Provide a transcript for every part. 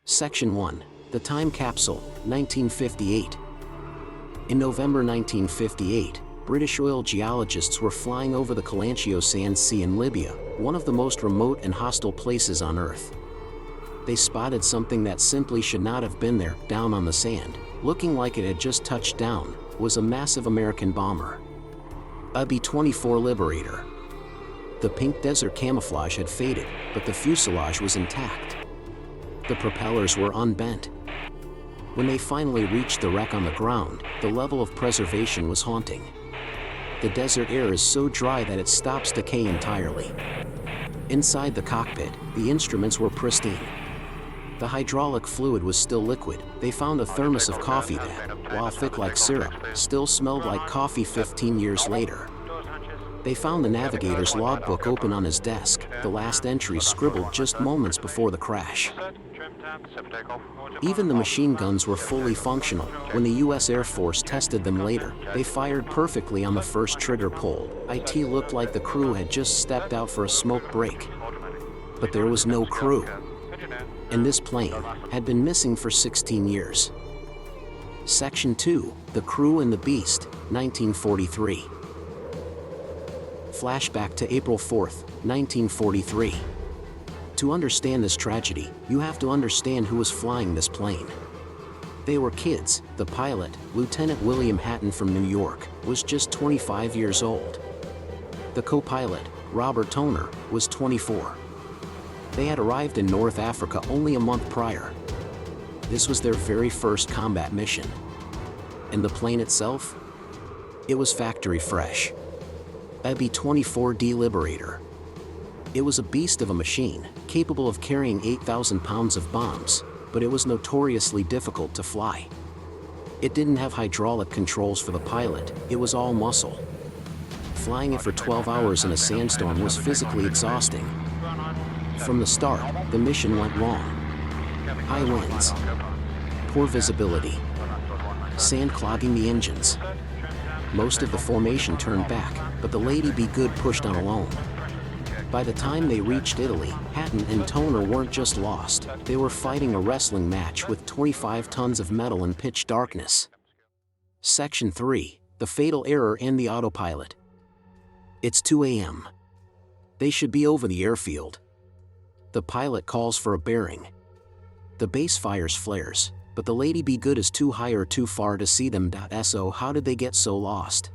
Section 1. The Time Capsule, 1958. In November 1958, British oil geologists were flying over the Calancio Sand Sea in Libya, one of the most remote and hostile places on Earth. They spotted something that simply should not have been there. Down on the sand, looking like it had just touched down, was a massive American bomber. A B-24 Liberator. The pink desert camouflage had faded, but the fuselage was intact. The propellers were unbent. When they finally reached the wreck on the ground, the level of preservation was haunting. The desert air is so dry that it stops decay entirely. Inside the cockpit, the instruments were pristine. The hydraulic fluid was still liquid. They found a thermos of coffee that, while thick like syrup, still smelled like coffee 15 years later. They found the navigator's logbook open on his desk, the last entry scribbled just moments before the crash. Even the machine guns were fully functional. When the U.S. Air Force tested them later, they fired perfectly on the first trigger pull. It looked like the crew had just stepped out for a smoke break. But there was no crew. And this plane had been missing for 16 years. Section 2. The Crew and the Beast, 1943. Flashback to April 4, 1943. To understand this tragedy, you have to understand who was flying this plane. They were kids. The pilot, Lieutenant William Hatton from New York, was just 25 years old. The co-pilot, Robert Toner, was 24. They had arrived in North Africa only a month prior. This was their very first combat mission. And the plane itself? It was factory fresh. A B-24 Liberator. It was a beast of a machine, capable of carrying 8,000 pounds of bombs, but it was notoriously difficult to fly. It didn't have hydraulic controls for the pilot, it was all muscle. Flying it for 12 hours in a sandstorm was physically exhausting. From the start, the mission went wrong. High winds, poor visibility, sand clogging the engines. Most of the formation turned back, but the Lady Be Good pushed on alone. By the time they reached Italy, Hatton and Toner weren't just lost, they were fighting a wrestling match with 25 tons of metal in pitch darkness. Section 3. The Fatal Error and the Autopilot. It's 2 a.m. They should be over the airfield. The pilot calls for a bearing. The base fires flares, but the Lady Be Good is too high or too far to see them. So how did they get so lost?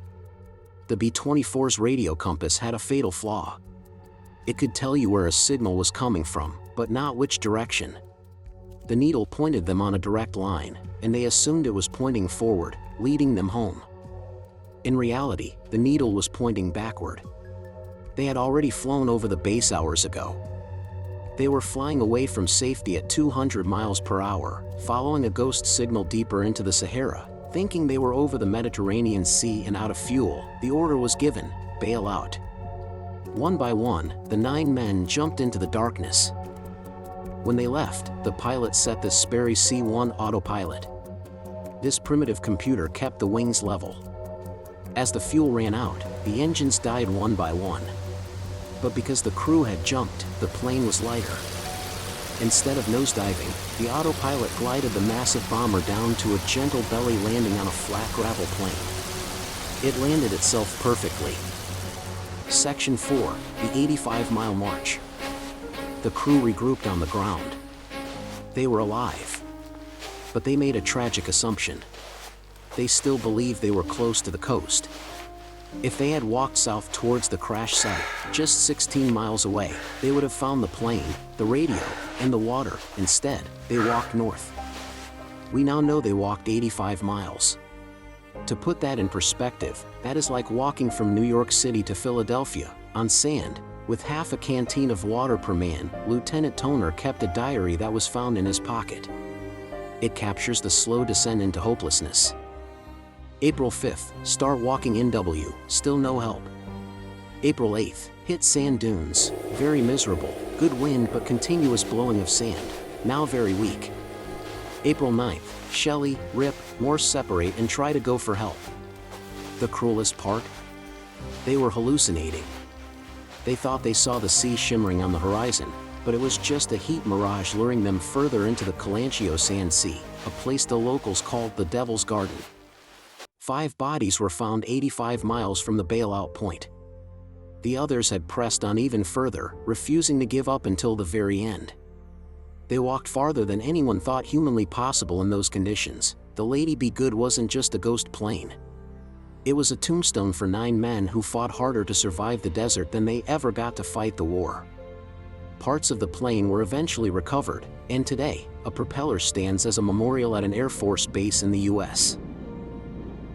The B-24's radio compass had a fatal flaw. It could tell you where a signal was coming from, but not which direction. The needle pointed them on a direct line, and they assumed it was pointing forward, leading them home. In reality, the needle was pointing backward. They had already flown over the base hours ago. They were flying away from safety at 200 miles per hour, following a ghost signal deeper into the Sahara, thinking they were over the Mediterranean Sea and out of fuel. The order was given, bail out. One by one, the 9 men jumped into the darkness. When they left, the pilot set the Sperry C-1 autopilot. This primitive computer kept the wings level. As the fuel ran out, the engines died one by one. But because the crew had jumped, the plane was lighter. Instead of nosediving, the autopilot glided the massive bomber down to a gentle belly landing on a flat gravel plain. It landed itself perfectly. Section 4. The 85-mile march. The crew regrouped on the ground. They were alive. But they made a tragic assumption. They still believed they were close to the coast. If they had walked south towards the crash site, just 16 miles away, they would have found the plane, the radio, and the water. Instead, they walked north. We now know they walked 85 miles. To put that in perspective, that is like walking from New York City to Philadelphia, on sand, with half a canteen of water per man. Lieutenant Toner kept a diary that was found in his pocket. It captures the slow descent into hopelessness. April 5th, start walking NW, still no help. April 8th, hit sand dunes, very miserable, good wind but continuous blowing of sand, now very weak. April 9th, Shelley, Rip, Morse separate and try to go for help. The cruelest part? They were hallucinating. They thought they saw the sea shimmering on the horizon, but it was just a heat mirage luring them further into the Calancio Sand Sea, a place the locals called the Devil's Garden. 5 bodies were found 85 miles from the bailout point. The others had pressed on even further, refusing to give up until the very end. They walked farther than anyone thought humanly possible in those conditions. The Lady Be Good wasn't just a ghost plane. It was a tombstone for 9 men who fought harder to survive the desert than they ever got to fight the war. Parts of the plane were eventually recovered, and today, a propeller stands as a memorial at an Air Force base in the US.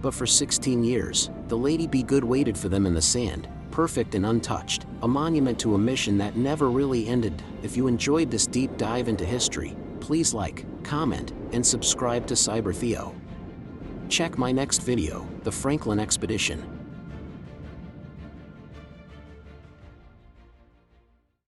But for 16 years, the Lady Be Good waited for them in the sand, perfect and untouched, a monument to a mission that never really ended. If you enjoyed this deep dive into history, please like, comment, and subscribe to Cyber-Theo. Check my next video, the Franklin Expedition.